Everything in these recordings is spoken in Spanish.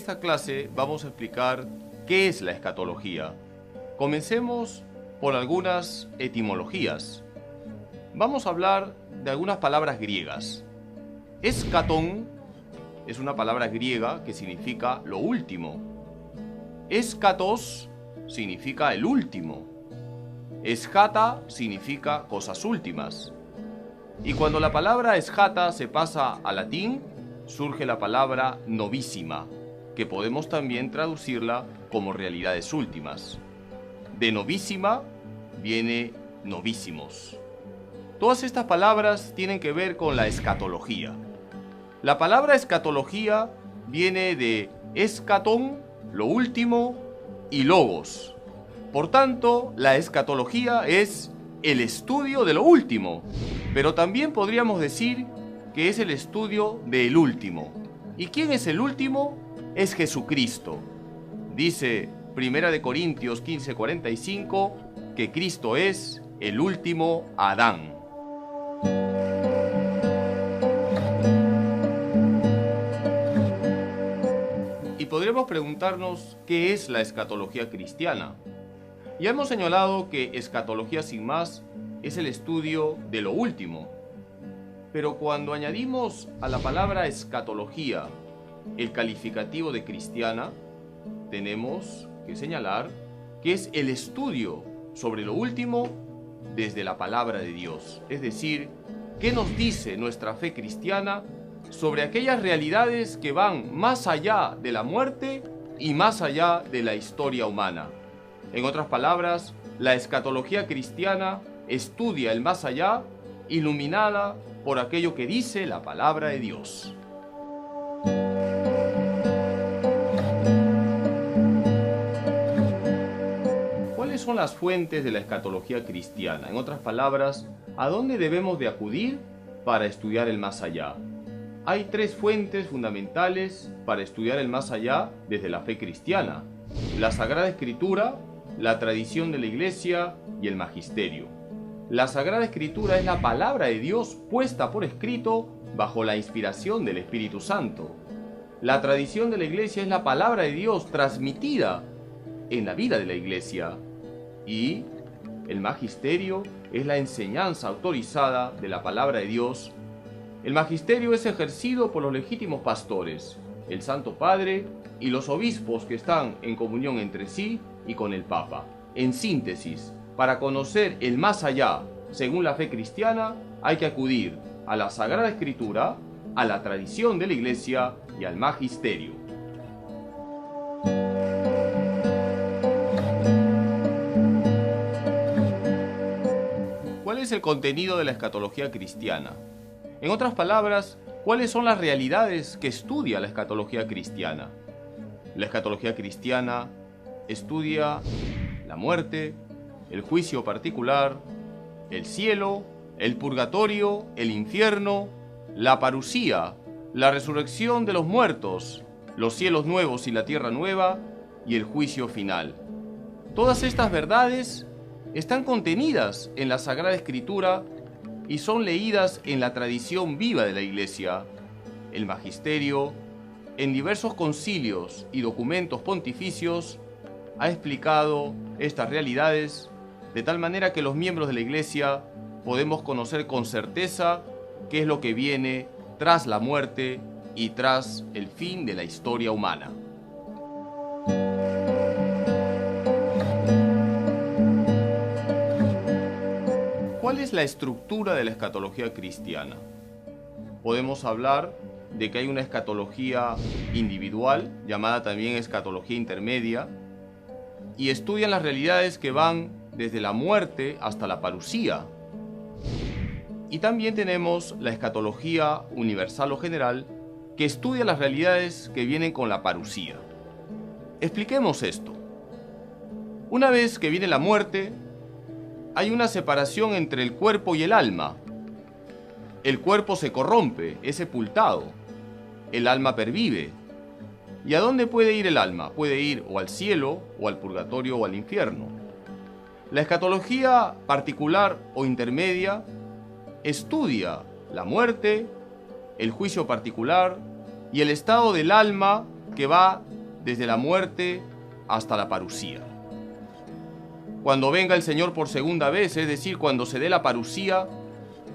esta clase vamos a explicar qué es la escatología. Comencemos por algunas etimologías. Vamos a hablar de algunas palabras griegas. Escatón es una palabra griega que significa lo último. Eschatos significa el último. Eschata significa cosas últimas. Y cuando la palabra eschata se pasa al latín, surge la palabra novísima, que podemos también traducirla como realidades últimas. De novísima viene novísimos. Todas estas palabras tienen que ver con la escatología. La palabra escatología viene de escatón, lo último, y logos. Por tanto, la escatología es el estudio de lo último, pero también podríamos decir que es el estudio del último. ¿Y quién es el último? Es Jesucristo. Dice 1 Corintios 15:45 que Cristo es el último Adán. Y podríamos preguntarnos qué es la escatología cristiana. Ya hemos señalado que escatología sin más es el estudio de lo último. Pero cuando añadimos a la palabra escatología el calificativo de cristiana, tenemos que señalar que es el estudio sobre lo último desde la palabra de Dios. Es decir, ¿qué nos dice nuestra fe cristiana sobre aquellas realidades que van más allá de la muerte y más allá de la historia humana? En otras palabras, la escatología cristiana estudia el más allá, iluminada por aquello que dice la palabra de Dios. ¿Cuáles son las fuentes de la escatología cristiana? En otras palabras, ¿a dónde debemos de acudir para estudiar el más allá? Hay tres fuentes fundamentales para estudiar el más allá desde la fe cristiana: la Sagrada Escritura, la tradición de la Iglesia y el magisterio. La Sagrada Escritura es la palabra de Dios puesta por escrito bajo la inspiración del Espíritu Santo. La tradición de la Iglesia es la palabra de Dios transmitida en la vida de la Iglesia. Y el magisterio es la enseñanza autorizada de la palabra de Dios. El magisterio es ejercido por los legítimos pastores, el Santo Padre y los obispos que están en comunión entre sí y con el Papa. En síntesis, para conocer el más allá, según la fe cristiana, hay que acudir a la Sagrada Escritura, a la tradición de la Iglesia y al magisterio. ¿Cuál es el contenido de la escatología cristiana? En otras palabras, ¿cuáles son las realidades que estudia la escatología cristiana? La escatología cristiana estudia la muerte, el juicio particular, el cielo, el purgatorio, el infierno, la parusía, la resurrección de los muertos, los cielos nuevos y la tierra nueva y el juicio final. Todas estas verdades están contenidas en la Sagrada Escritura y son leídas en la tradición viva de la Iglesia. El magisterio, en diversos concilios y documentos pontificios, ha explicado estas realidades de tal manera que los miembros de la Iglesia podemos conocer con certeza qué es lo que viene tras la muerte y tras el fin de la historia humana. ¿Cuál es la estructura de la escatología cristiana? Podemos hablar de que hay una escatología individual, llamada también escatología intermedia, y estudian las realidades que van desde la muerte hasta la parusía. Y también tenemos la escatología universal o general, que estudia las realidades que vienen con la parusía. Expliquemos esto. Una vez que viene la muerte, hay una separación entre el cuerpo y el alma. El cuerpo se corrompe, es sepultado. El alma pervive. ¿Y a dónde puede ir el alma? Puede ir o al cielo, o al purgatorio, o al infierno. La escatología particular o intermedia estudia la muerte, el juicio particular y el estado del alma que va desde la muerte hasta la parusía. Cuando venga el Señor por segunda vez, es decir, cuando se dé la parusía,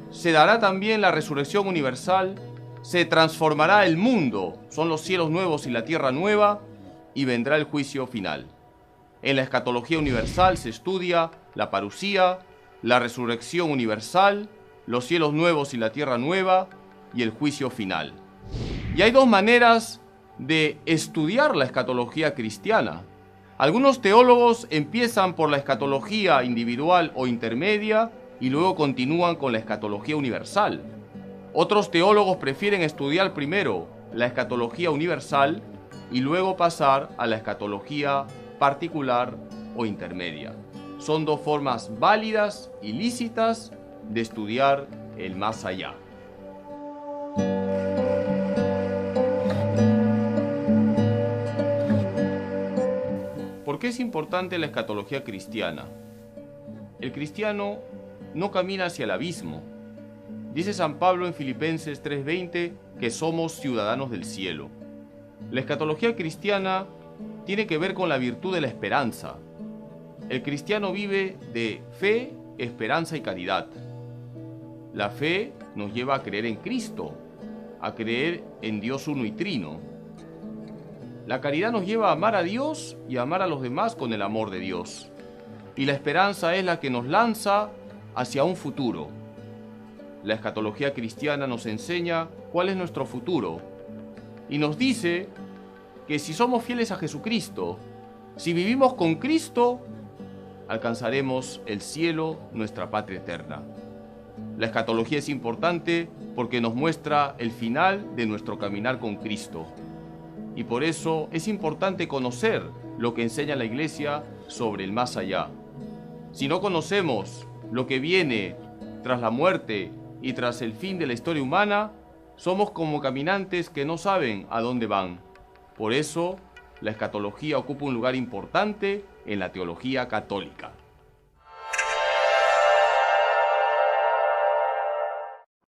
se dará también la resurrección universal, se transformará el mundo, son los cielos nuevos y la tierra nueva, y vendrá el juicio final. En la escatología universal se estudia la parusía, la resurrección universal, los cielos nuevos y la tierra nueva, y el juicio final. Y hay dos maneras de estudiar la escatología cristiana. Algunos teólogos empiezan por la escatología individual o intermedia y luego continúan con la escatología universal. Otros teólogos prefieren estudiar primero la escatología universal y luego pasar a la escatología particular o intermedia. Son dos formas válidas y lícitas de estudiar el más allá. ¿Por qué es importante la escatología cristiana? El cristiano no camina hacia el abismo. Dice San Pablo en Filipenses 3:20 que somos ciudadanos del cielo. La escatología cristiana tiene que ver con la virtud de la esperanza. El cristiano vive de fe, esperanza y caridad. La fe nos lleva a creer en Cristo, a creer en Dios uno y trino. La caridad nos lleva a amar a Dios y a amar a los demás con el amor de Dios. Y la esperanza es la que nos lanza hacia un futuro. La escatología cristiana nos enseña cuál es nuestro futuro y nos dice que si somos fieles a Jesucristo, si vivimos con Cristo, alcanzaremos el cielo, nuestra patria eterna. La escatología es importante porque nos muestra el final de nuestro caminar con Cristo. Y por eso es importante conocer lo que enseña la Iglesia sobre el más allá. Si no conocemos lo que viene tras la muerte y tras el fin de la historia humana, somos como caminantes que no saben a dónde van. Por eso, la escatología ocupa un lugar importante en la teología católica.